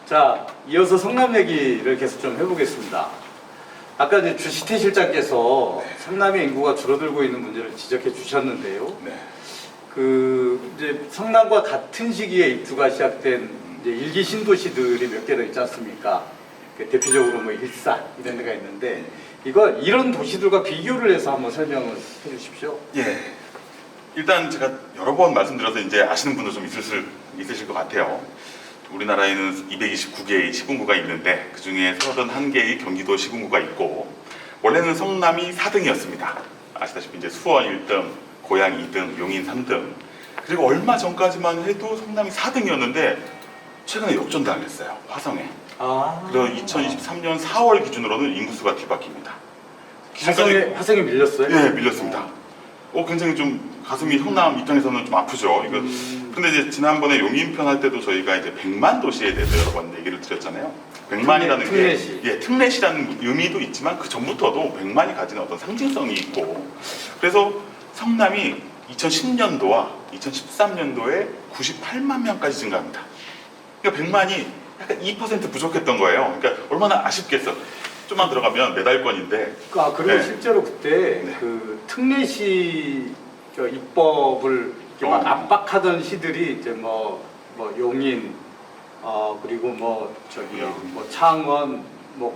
자, 이어서 성남 얘기를 계속 좀 해보겠습니다. 아까 이제 주시태 실장께서 성남의 인구가 줄어들고 있는 문제를 지적해 주셨는데요. 네. 그 이제 성남과 같은 시기에 입주가 시작된 이제 일기 신도시들이 몇 개 더 있지 않습니까? 그 대표적으로 뭐 일산 이런 데가 있는데 이런 도시들과 비교를 해서 한번 설명을 해주십시오. 예. 일단 제가 여러 번 말씀드려서 이제 아시는 분도 좀 있으실 것 같아요. 우리나라에는 229개의 시군구가 있는데 그 중에 31개의 경기도 시군구가 있고 원래는 성남이 4등이었습니다. 아시다시피 이제 수원 1등, 고양 2등, 용인 3등. 그리고 얼마 전까지만 해도 성남이 4등이었는데 최근에 역전당했어요. 화성에. 그래서 2023년 4월 기준으로는 인구수가 뒤바뀝니다. 화성에 밀렸어요? 네, 밀렸습니다. 굉장히 좀 가슴이 성남 입장에서는 좀 아프죠. 이거. 근데 이제 지난번에 용인편 할 때도 저희가 이제 100만 도시에 대해서 여러 번 얘기를 드렸잖아요. 100만이라는 특례시. 게 특례시라는 의미도 있지만 그 전부터도 100만이 가지는 어떤 상징성이 있고 그래서 성남이 2010년도와 2013년도에 98만 명까지 증가합니다. 그러니까 100만이 약간 2% 부족했던 거예요. 그러니까 얼마나 아쉽겠어. 좀만 들어가면 매달권인데. 그리고 네. 실제로 그때 그 특례시 입법을 이렇게 막 압박하던 시들이 이제 뭐 용인 그리고 뭐 창원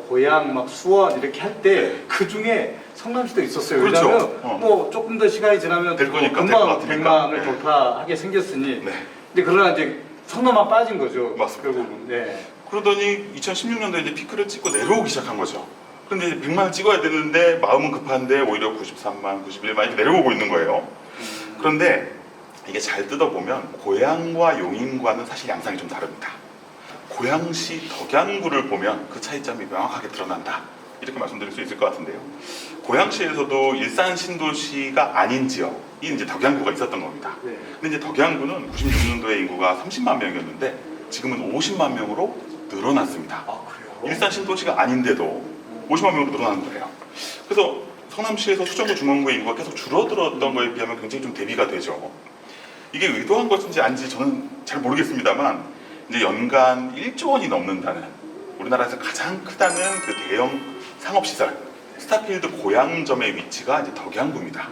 고양 수원 이렇게 할 때 그 중에 성남시도 있었어요. 그렇죠. 왜냐하면 뭐 조금 더 시간이 지나면 될 거니까, 금방 될 것 같으니까. 100만을 돌파하게 생겼으니. 네. 근데 그러나 이제 성남만 빠진 거죠. 맞습니다. 결국은. 네. 그러더니 2016년도에 이제 피크를 찍고 내려오기 시작한 거죠. 그런데 이제 100만을 찍어야 되는데 마음은 급한데 오히려 93만, 91만 이렇게 내려오고 있는 거예요. 그런데 이게 잘 뜯어보면 고양과 용인과는 사실 양상이 좀 다릅니다. 고양시 덕양구를 보면 그 차이점이 명확하게 드러난다. 이렇게 말씀드릴 수 있을 것 같은데요. 고양시에서도 일산 신도시가 아닌 지역이 이제 덕양구가 있었던 겁니다. 네. 근데 이제 덕양구는 96년도에 인구가 30만 명이었는데 지금은 50만 명으로 늘어났습니다. 그래요? 일산 신도시가 아닌데도 50만 명으로 늘어나는 거예요. 그래서 성남시에서 수정구 중원구의 인구가 계속 줄어들었던 거에 비하면 굉장히 좀 대비가 되죠. 이게 의도한 것인지 아닌지 저는 잘 모르겠습니다만 이제 연간 1조 원이 넘는다는 우리나라에서 가장 크다는 그 대형 상업시설 스타필드 고양점의 위치가 이제 덕양구입니다.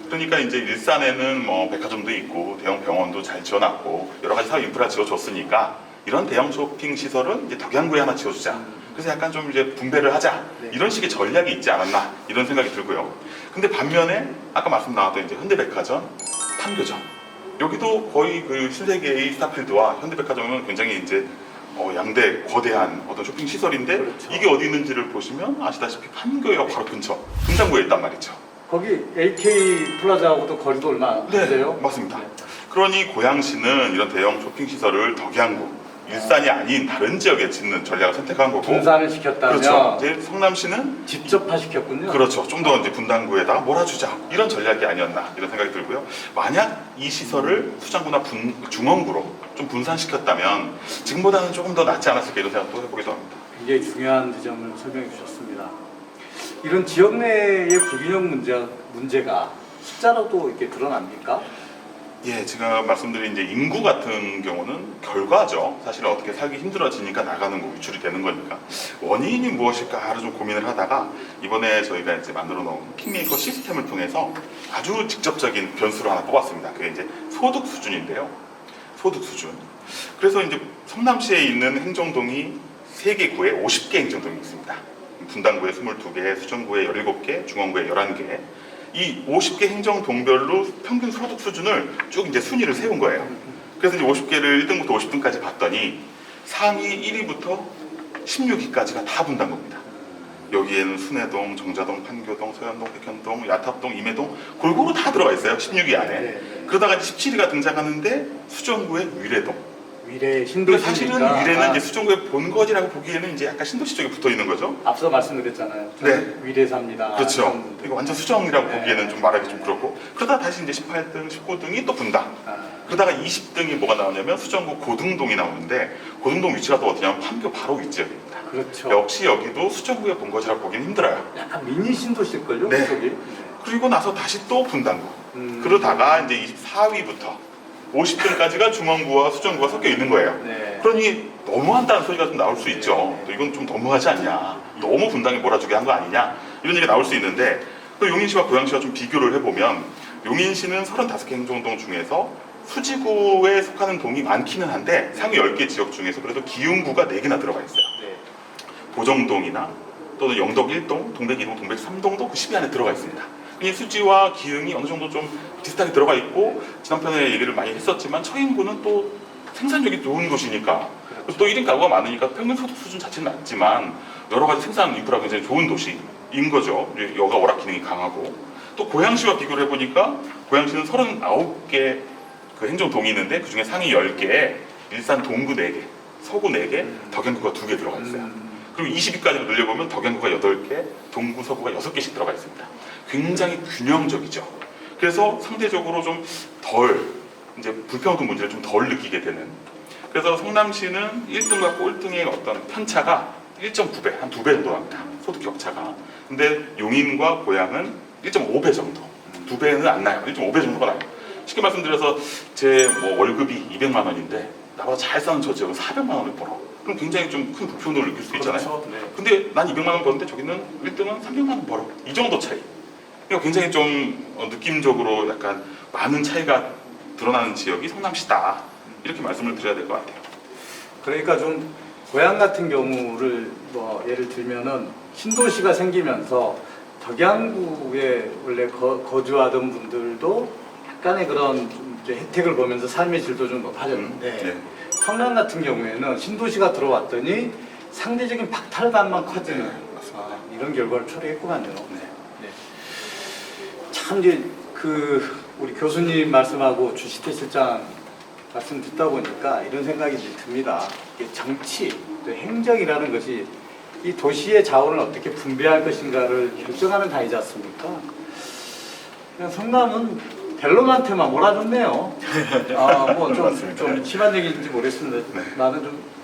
그러니까 이제 일산에는 뭐 백화점도 있고 대형 병원도 잘 지어놨고 여러 가지 사회 인프라 지어줬으니까 이런 대형 쇼핑 시설은 이제 덕양구에 하나 지어주자. 그래서 약간 좀 이제 분배를 하자. 이런 식의 전략이 있지 않았나 이런 생각이 들고요. 근데 반면에 아까 말씀 나왔던 이제 현대백화점, 판교점 여기도 거의 그 신세계의 스타필드와 현대백화점은 굉장히 이제 양대 거대한 어떤 쇼핑 시설인데 그렇죠. 이게 어디 있는지를 보시면 아시다시피 판교역 바로 근처 분당구에 있단 말이죠. 거기 AK 플라자하고도 거리도 얼마 안 돼요? 맞습니다. 그러니 고양시는 이런 대형 쇼핑 시설을 덕양구, 일산이 아닌 다른 지역에 짓는 전략을 선택한 거고 분산을 시켰다면 그렇죠. 이제 성남시는 집접화시켰군요. 그렇죠. 좀 더 이제 분당구에다가 몰아주자 이런 전략이 아니었나 이런 생각이 들고요. 만약 이 시설을 수장구나 중원구로 좀 분산시켰다면 지금보다는 조금 더 낫지 않았을까 이런 생각도 해보기도 합니다. 굉장히 중요한 지점을 설명해 주셨습니다. 이런 지역 내의 불균형 문제가 숫자로도 이렇게 드러납니까? 예, 제가 말씀드린 이제 인구 같은 경우는 결과죠. 사실 어떻게 살기 힘들어지니까 나가는 거 유출이 되는 거니까 원인이 무엇일까를 좀 고민을 하다가 이번에 저희가 이제 만들어 놓은 킹메이커 시스템을 통해서 아주 직접적인 변수를 하나 뽑았습니다. 그게 이제 소득 수준인데요. 소득 수준. 그래서 이제 성남시에 있는 행정동이 3개 구에 50개 행정동이 있습니다. 분당구에 22개, 수정구에 17개, 중원구에 11개. 이 50개 행정동별로 평균 소득 수준을 쭉 이제 순위를 세운 거예요. 그래서 이제 50개를 1등부터 50등까지 봤더니 상위 1위부터 16위까지가 다 분당구입니다. 여기에는 순회동, 정자동, 판교동, 서현동, 백현동, 야탑동, 임해동 골고루 다 들어가 있어요. 16위 안에. 네. 그러다가 이제 17위가 등장하는데 수정구의 위례동. 위례 신도시니까 사실은 위례는 이제 수정구의 본거지라고 보기에는 이제 약간 신도시 쪽에 붙어 있는 거죠. 앞서 말씀드렸잖아요. 네. 위례 삽니다. 그렇죠. 이거 완전 수정이라고 네. 보기에는 좀 말하기 좀 그렇고 그러다가 다시 이제 18등, 19등이 또 분당. 그러다가 20등이 뭐가 나오냐면 수정구 고등동이 나오는데 고등동 위치가 또 어디냐면 판교 바로 윗지역입니다. 그렇죠. 역시 여기도 수정구의 본거지라고 보기는 힘들어요. 약간 미니 신도시일걸요? 네. 그쪽이? 그리고 나서 다시 또 분당구. 그러다가 이제 24위부터 50등까지가 중원구와 수정구가 섞여 있는 거예요. 네. 그러니 너무한다는 소리가 좀 나올 수 있죠. 또 이건 좀 너무하지 않냐, 너무 분당에 몰아주게 한 거 아니냐, 이런 얘기가 나올 수 있는데, 또 용인시와 고양시와 좀 비교를 해보면 용인시는 35개 행정동 중에서 수지구에 속하는 동이 많기는 한데 상위 10개 지역 중에서 그래도 기흥구가 4개나 들어가 있어요. 네. 보정동이나 또는 영덕 1동, 동백 2동, 동백 3동도 그 10위 안에 들어가 있습니다. 이 수지와 기흥이 어느 정도 좀 비슷하게 들어가 있고, 지난편에 얘기를 많이 했었지만 처인구는 또 생산력이 좋은 곳이니까, 그리고 또 1인 가구가 많으니까 평균 소득 수준 자체는 낮지만 여러 가지 생산 인프라가 굉장히 좋은 도시인 거죠. 여가 월화 기능이 강하고, 또 고양시와 비교를 해보니까 고양시는 39개 그 행정동이 있는데 그 중에 상위 10개에 일산 동구 4개, 서구 4개, 덕양구가 2개 들어가 있어요. 그리고 20위까지로 늘려보면 덕양구가 8개, 동구, 서구가 6개씩 들어가 있습니다. 굉장히 균형적이죠. 그래서 상대적으로 좀 덜, 이제 불평등 문제를 좀 덜 느끼게 되는. 그래서 성남시는 1등과 꼴등의 어떤 편차가 1.9배, 한 2배 정도 납니다. 소득 격차가. 근데 용인과 고양은 1.5배 정도. 2배는 안 나요. 1.5배 정도가 나요. 쉽게 말씀드려서 제 뭐 월급이 200만 원인데 나보다 잘 사는 저 지역은 400만 원을 벌어. 그럼 굉장히 좀 큰 불평등을 느낄 수 있잖아요. 그렇죠. 네. 근데 난 200만 원 버는데 저기는 1등은 300만 원 벌어. 이 정도 차이. 그러니까 굉장히 좀 느낌적으로 약간 많은 차이가 드러나는 지역이 성남시다. 이렇게 말씀을 드려야 될 것 같아요. 그러니까 좀 고향 같은 경우를 뭐 예를 들면은 신도시가 생기면서 덕양구에 원래 거주하던 분들도 약간의 그런 좀 이제 혜택을 보면서 삶의 질도 좀 높아졌는데 네. 성남 같은 경우에는 신도시가 들어왔더니 상대적인 박탈감만 커지는 이런 결과를 초래했구만요. 네. 참 이제 그 우리 교수님 말씀하고 주시태 실장 말씀 듣다 보니까 이런 생각이 이제 듭니다. 이게 정치, 또 행정이라는 것이 이 도시의 자원을 어떻게 분배할 것인가를 결정하는 단위지 않습니까? 그냥 성남은 델로만테만 몰아줬네요. 좀 심한 얘기인지 모르겠습니다. 네. 나는 좀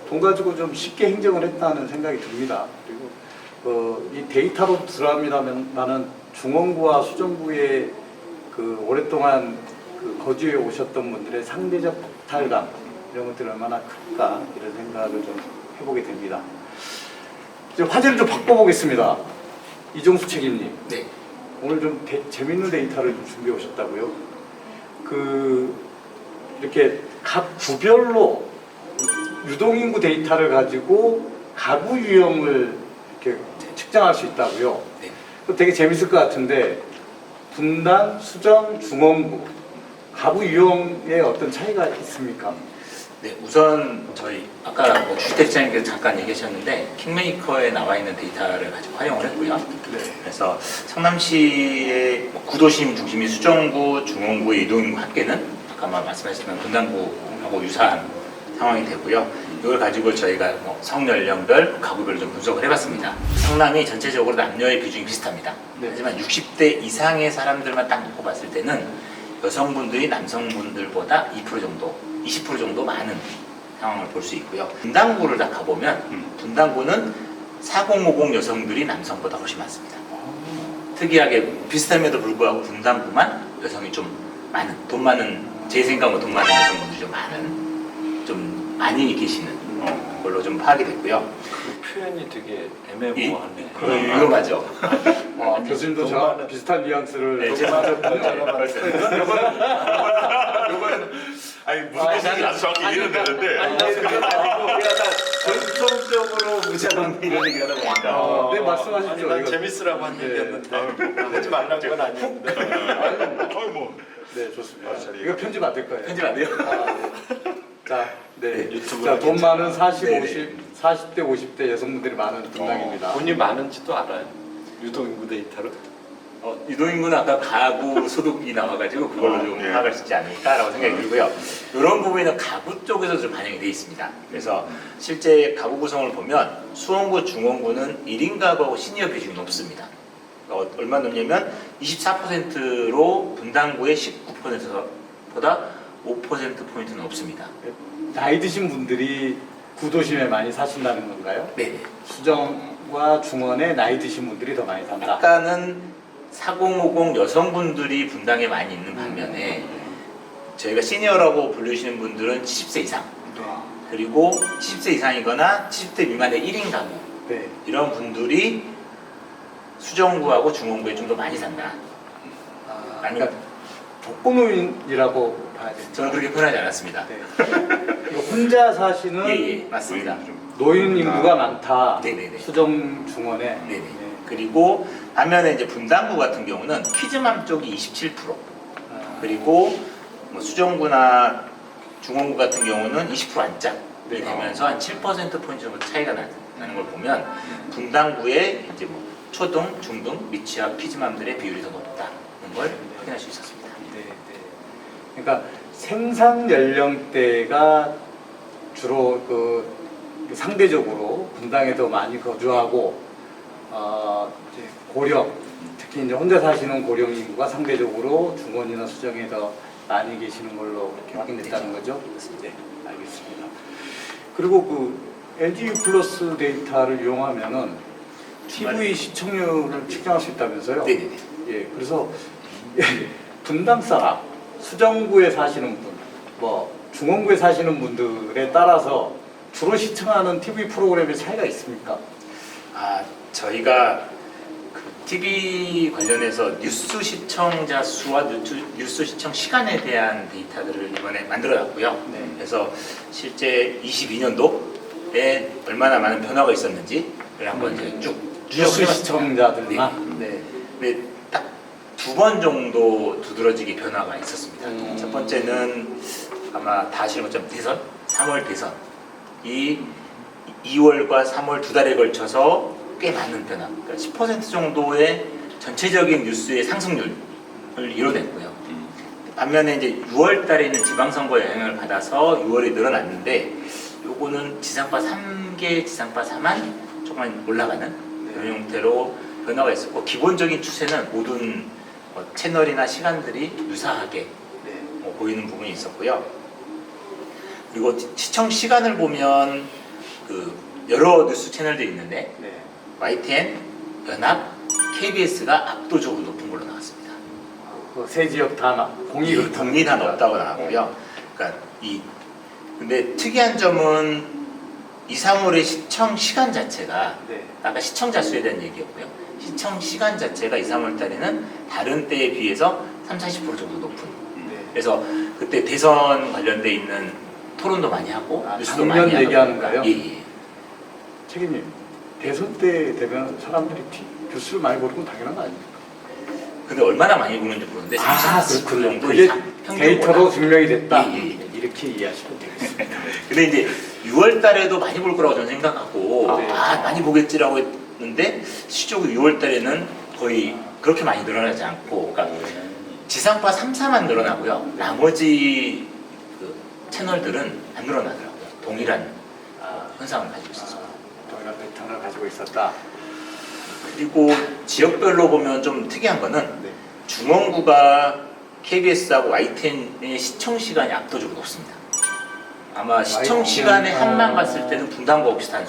돈 가지고 좀 쉽게 행정을 했다는 생각이 듭니다. 그리고 이 데이터로 들어갑니다면 나는 중원구와 수정구에 그 오랫동안 그 거주해 오셨던 분들의 상대적 박탈감 이런 것들이 얼마나 클까 이런 생각을 좀 해보게 됩니다. 이제 화제를 좀 바꿔보겠습니다. 이종수 책임님. 네. 오늘 좀 재밌는 데이터를 좀 준비해 오셨다고요? 이렇게 각 구별로 유동인구 데이터를 가지고 가구 유형을 이렇게 측정할 수 있다고요? 네. 되게 재밌을 것 같은데 분당, 수정, 중원구 가구 유형에 어떤 차이가 있습니까? 네, 우선 저희 아까 뭐 주택자님께서 잠깐 얘기하셨는데 킹메이커에 나와 있는 데이터를 가지고 활용을 했고요. 네. 그래서 성남시의 뭐 구도심 중심인 수정구, 중원구의 이동인구 합계는 아까 말씀하셨던 분당구하고 유사한 상황이 되고요. 이걸 가지고 저희가 뭐 성연령별, 가구별로 좀 분석을 해봤습니다. 성남이 전체적으로 남녀의 비중이 비슷합니다. 네. 하지만 60대 이상의 사람들만 딱 놓고 봤을 때는 여성분들이 남성분들보다 2% 정도, 20% 정도 많은 상황을 볼 수 있고요. 분당구를 딱 가보면 분당구는 4050 여성들이 남성보다 훨씬 많습니다. 특이하게 비슷함에도 불구하고 분당구만 여성이 좀 많은, 돈 많은, 제 생각으로 돈 많은 여성분들이 좀 많은, 좀 많이 계시는 걸로 좀 파악이 됐고요. 그 표현이 되게 애매모호하네. 이거 맞죠? 교수님도 저와 비슷한 뉘앙스를 네, 이거는 아니 무슨 뜻인지 아주 정확히 이해는 되는데 전통적으로 무자방 이런 얘기 하다 보니까. 네, 말씀하십시오. 난 이거. 재밌으라고 한 네. 얘기였는데 하지 말라는 건 아니었는데. 아니 뭐 네, 좋습니다. 이거 편집 안 될 거예요. 편집 안 돼요? 자, 네. 네, 유튜브로 자, 돈 많은 40, 네, 50, 40대, 50대 여성분들이 많은 분당입니다. 돈이 많은지도 알아요. 유동인구 데이터로. 유동인구는 아까 가구 소득이 나와가지고 그걸로 좀 예. 파악할 수 있지 않을까라고 생각이 들고요. 이런 부분은 가구 쪽에서 좀 반영이 되어 있습니다. 그래서 실제 가구 구성을 보면 수원구, 중원구는 1인 가구하고 시니어 비중이 높습니다. 얼마 높냐면 24%로 분당구의 19%보다 5%포인트는 높습니다. 나이 드신 분들이 구도심에 많이 사신다는 건가요? 네. 수정과 중원에 나이 드신 분들이 더 많이 산다. 아까는 4050 여성분들이 분당에 많이 있는 반면에 저희가 시니어라고 부르시는 분들은 70세 이상, 그리고 70세 이상이거나 70대 미만의 1인 가구, 네. 이런 분들이 수정구하고 중원구에 좀 더 많이 산다. 그러니까 독거노인이라고 봐야 되죠. 저는 그렇게 표현하지 않았습니다. 네. 이거 혼자 사시는 예, 맞습니다. 노인 인구가 많다. 네네네. 수정 중원에. 네네. 그리고 반면에 이제 분당구 같은 경우는 키즈맘 쪽이 27%, 그리고 뭐 수정구나 중원구 같은 경우는 20% 안짝이 네. 되면서 한 7% 포인트 정도 차이가 나는 걸 보면 분당구에 이제 뭐 초등, 중등, 미취학 키즈맘들의 비율이 더 높다는 걸 확인할 수 있었습니다. 네, 네. 그러니까 생산 연령대가 주로 상대적으로 분당에 더 많이 거주하고 이제 고령, 특히 이제 혼자 사시는 고령 인구가 상대적으로 중원이나 수정에 더 많이 계시는 걸로 이렇게 확인됐다는 거죠. 네, 알겠습니다. 그리고 그 LGU 플러스 데이터를 이용하면은 TV 시청률을 측정할 수 있다면서요? 네네네. 예, 그래서 분당 사람, 수정구에 사시는 분, 뭐 중원구에 사시는 분들에 따라서 주로 시청하는 TV 프로그램의 차이가 있습니까? 저희가 그 TV 관련해서 뉴스 시청자 수와 뉴스 시청 시간에 대한 데이터들을 이번에 만들어놨고요. 네. 그래서 실제 22년도에 얼마나 많은 변화가 있었는지를 한번 이제 쭉 뉴스 해봤습니다. 시청자들만. 네. 네, 딱 2번 정도 두드러지게 변화가 있었습니다. 첫 번째는 아마 다 아시는 것처럼 대선, 3월 대선. 이 2월과 3월 두 달에 걸쳐서 꽤 많은 변화, 그러니까 10% 정도의 전체적인 뉴스의 상승률을 이뤄냈고요. 반면에 이제 6월 달에는 지방선거 영향을 받아서 6월에 늘어났는데, 요거는 지상파 3개, 지상파 4만 조금만 올라가는 그런 형태로 변화가 있었고, 기본적인 추세는 모든 채널이나 시간들이 유사하게 보이는 부분이 있었고요. 그리고 시청 시간을 보면 그 여러 뉴스 채널들이 있는데 네. YTN, 연합, KBS가 압도적으로 높은 걸로 나왔습니다. 세 지역 다 공이 그렇다는 동이 다 겁니다. 높다고 나왔고요. 그러니까 근데 특이한 점은 2, 3월의 시청 시간 자체가 네. 아까 시청자 수에 대한 얘기였고요. 시청 시간 자체가 2, 3월 달에는 다른 때에 비해서 30, 40% 정도 높은. 네. 그래서 그때 대선 관련돼 있는 토론도 많이 하고 뉴스도 많이 작년 하고. 얘기하는가요? 예. 책임님, 대선 때 되면 사람들이 뉴스를 많이 보는 건 당연한 거 아닙니까? 근데 얼마나 많이 보는지 모르는데 30, 40% 정도 그게 이상 평균보다. 데이터로 증명이 됐다. 예. 이렇게 이해하시면 되겠습니다. 근데 이제 6월 달에도 많이 볼 거라고 저는 생각하고 네. 많이 보겠지라고 했는데 실제로 6월 달에는 거의 그렇게 많이 늘어나지 않고, 그러니까 지상파 3, 4만 늘어나고요. 나머지 그 채널들은 안 늘어나더라고요. 동일한 현상을 가지고 있었어요. 동일한 패턴을 가지고 있었다. 그리고 지역별로 보면 좀 특이한 거는 네. 중원구가 KBS하고 YTN의 시청 시간이 압도적으로 높습니다. 아마 시청 시간에 한만 봤을 때는 분당과 비슷한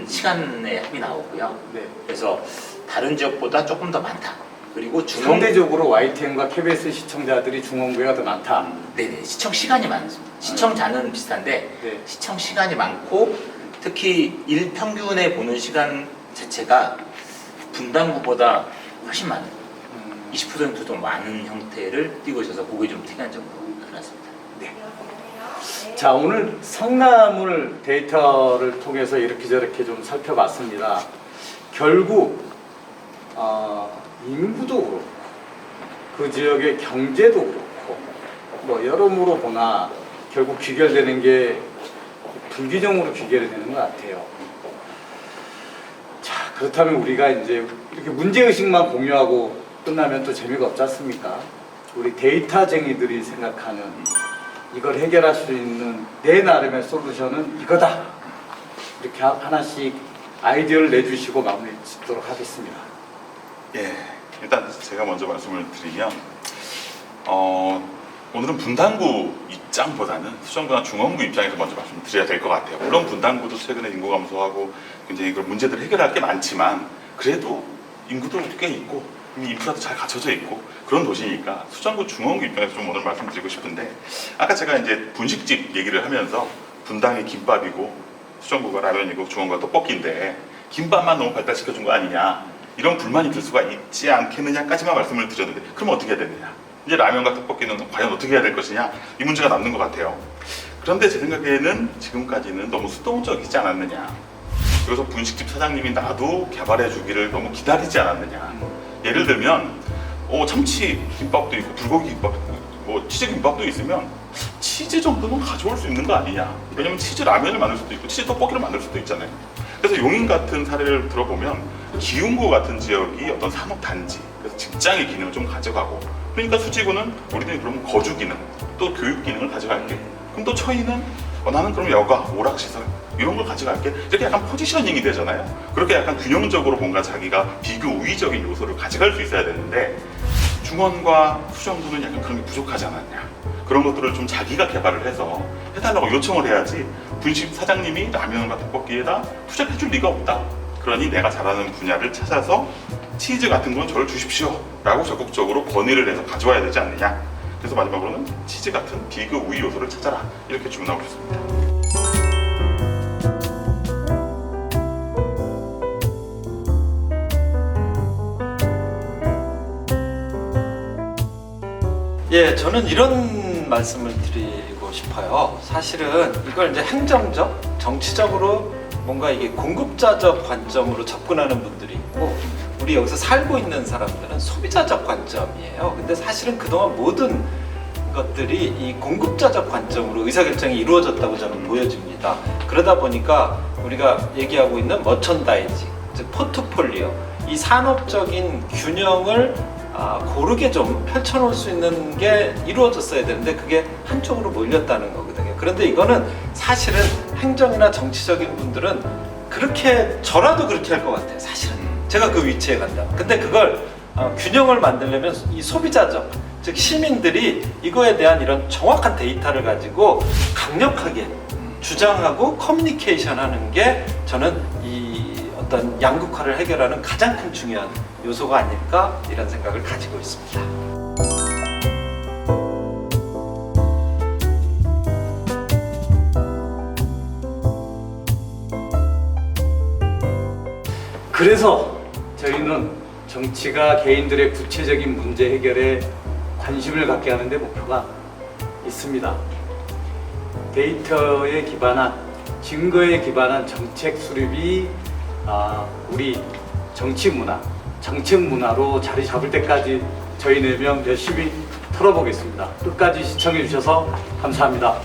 시간의 합이 나오고요. 네. 그래서 다른 지역보다 조금 더 많다. 그리고 상대적으로 YTN과 KBS 시청자들이 중원구가 더 많다. 네네, 시청 시간이 많습니다. 시청자는 비슷한데 네. 시청 시간이 많고, 특히 일평균에 보는 시간 자체가 분당구보다 훨씬 많은 20%도 많은 형태를 띠고 있어서 그게 좀 특이한 점으로 나타났습니다. 네. 자, 오늘 성남을 데이터를 통해서 이렇게 저렇게 좀 살펴봤습니다. 결국 인구도 그렇고 그 지역의 경제도 그렇고 뭐 여러모로 보나 결국 귀결되는 게 불균형으로 귀결이 되는 것 같아요. 자, 그렇다면 우리가 이제 이렇게 문제의식만 공유하고 끝나면 또 재미가 없지 않습니까? 우리 데이터쟁이들이 생각하는 이걸 해결할 수 있는 내 나름의 솔루션은 이거다. 이렇게 하나씩 아이디어를 내주시고 마무리 짓도록 하겠습니다. 예, 일단 제가 먼저 말씀을 드리면 오늘은 분당구 입장보다는 수정구나 중원구 입장에서 먼저 말씀드려야 될 것 같아요. 물론 분당구도 최근에 인구 감소하고 굉장히 그런 문제들을 해결할 게 많지만 그래도 인구도 꽤 있고 이미 인프라도 잘 갖춰져 있고 그런 도시니까 수정구 중원구 입장에서 좀 오늘 말씀드리고 싶은데, 아까 제가 이제 분식집 얘기를 하면서 분당이 김밥이고 수정구가 라면이고 중원구가 떡볶이인데 김밥만 너무 발달시켜준 거 아니냐, 이런 불만이 들 수가 있지 않겠느냐까지만 말씀을 드렸는데, 그럼 어떻게 해야 되느냐, 이제 라면과 떡볶이는 과연 어떻게 해야 될 것이냐, 이 문제가 남는 것 같아요. 그런데 제 생각에는 지금까지는 너무 수동적이지 않았느냐, 그래서 분식집 사장님이 나도 개발해 주기를 너무 기다리지 않았느냐. 예를 들면 참치 김밥도 있고 불고기 김밥도 있고 뭐 치즈 김밥도 있으면 치즈 정도는 가져올 수 있는 거 아니냐. 왜냐면 치즈 라면을 만들 수도 있고 치즈 떡볶이를 만들 수도 있잖아요. 그래서 용인 같은 사례를 들어보면 기흥구 같은 지역이 어떤 산업단지, 그래서 직장의 기능을 좀 가져가고, 그러니까 수지구는 우리들이 그러면 거주 기능 또 교육 기능을 가져갈게. 그럼 또 처이는 나는 그럼 여가, 오락시설 이런 걸 가져갈게. 이렇게 약간 포지셔닝이 되잖아요. 그렇게 약간 균형적으로 뭔가 자기가 비교 우위적인 요소를 가져갈 수 있어야 되는데, 중원과 수정구는 약간 그런 게 부족하지 않았냐. 그런 것들을 좀 자기가 개발을 해서 해달라고 요청을 해야지, 분식 사장님이 라면과 떡볶이에다 투자를 해줄 리가 없다. 그러니 내가 잘하는 분야를 찾아서 치즈 같은 건 저를 주십시오 라고 적극적으로 건의를 해서 가져와야 되지 않느냐. 그래서 마지막으로는 치즈 같은 비교 우위 요소를 찾아라, 이렇게 주문하고 싶습니다. 예, 저는 이런 말씀을 드리고 싶어요. 사실은 이걸 이제 행정적, 정치적으로 뭔가 이게 공급자적 관점으로 접근하는 분들이 있고, 우리 여기서 살고 있는 사람들은 소비자적 관점이에요. 근데 사실은 그동안 모든 것들이 이 공급자적 관점으로 의사결정이 이루어졌다고 저는 보여집니다. 그러다 보니까 우리가 얘기하고 있는 머천다이징, 즉 포트폴리오, 이 산업적인 균형을 고르게 좀 펼쳐놓을 수 있는 게 이루어졌어야 되는데 그게 한쪽으로 몰렸다는 거거든요. 그런데 이거는 사실은 행정이나 정치적인 분들은 저라도 그렇게 할 것 같아요. 사실은 제가 그 위치에 간다면. 근데 그걸 균형을 만들려면 이 소비자적, 즉 시민들이 이거에 대한 이런 정확한 데이터를 가지고 강력하게 주장하고 커뮤니케이션 하는 게 저는 이 어떤 양극화를 해결하는 가장 큰 중요한 요소가 아닐까, 이런 생각을 가지고 있습니다. 그래서 저희는 정치가 개인들의 구체적인 문제 해결에 관심을 갖게 하는 데 목표가 있습니다. 데이터에 기반한, 증거에 기반한 정책 수립이 우리 정치 문화, 정책 문화로 자리 잡을 때까지 저희 4명 열심히 털어보겠습니다. 끝까지 시청해 주셔서 감사합니다.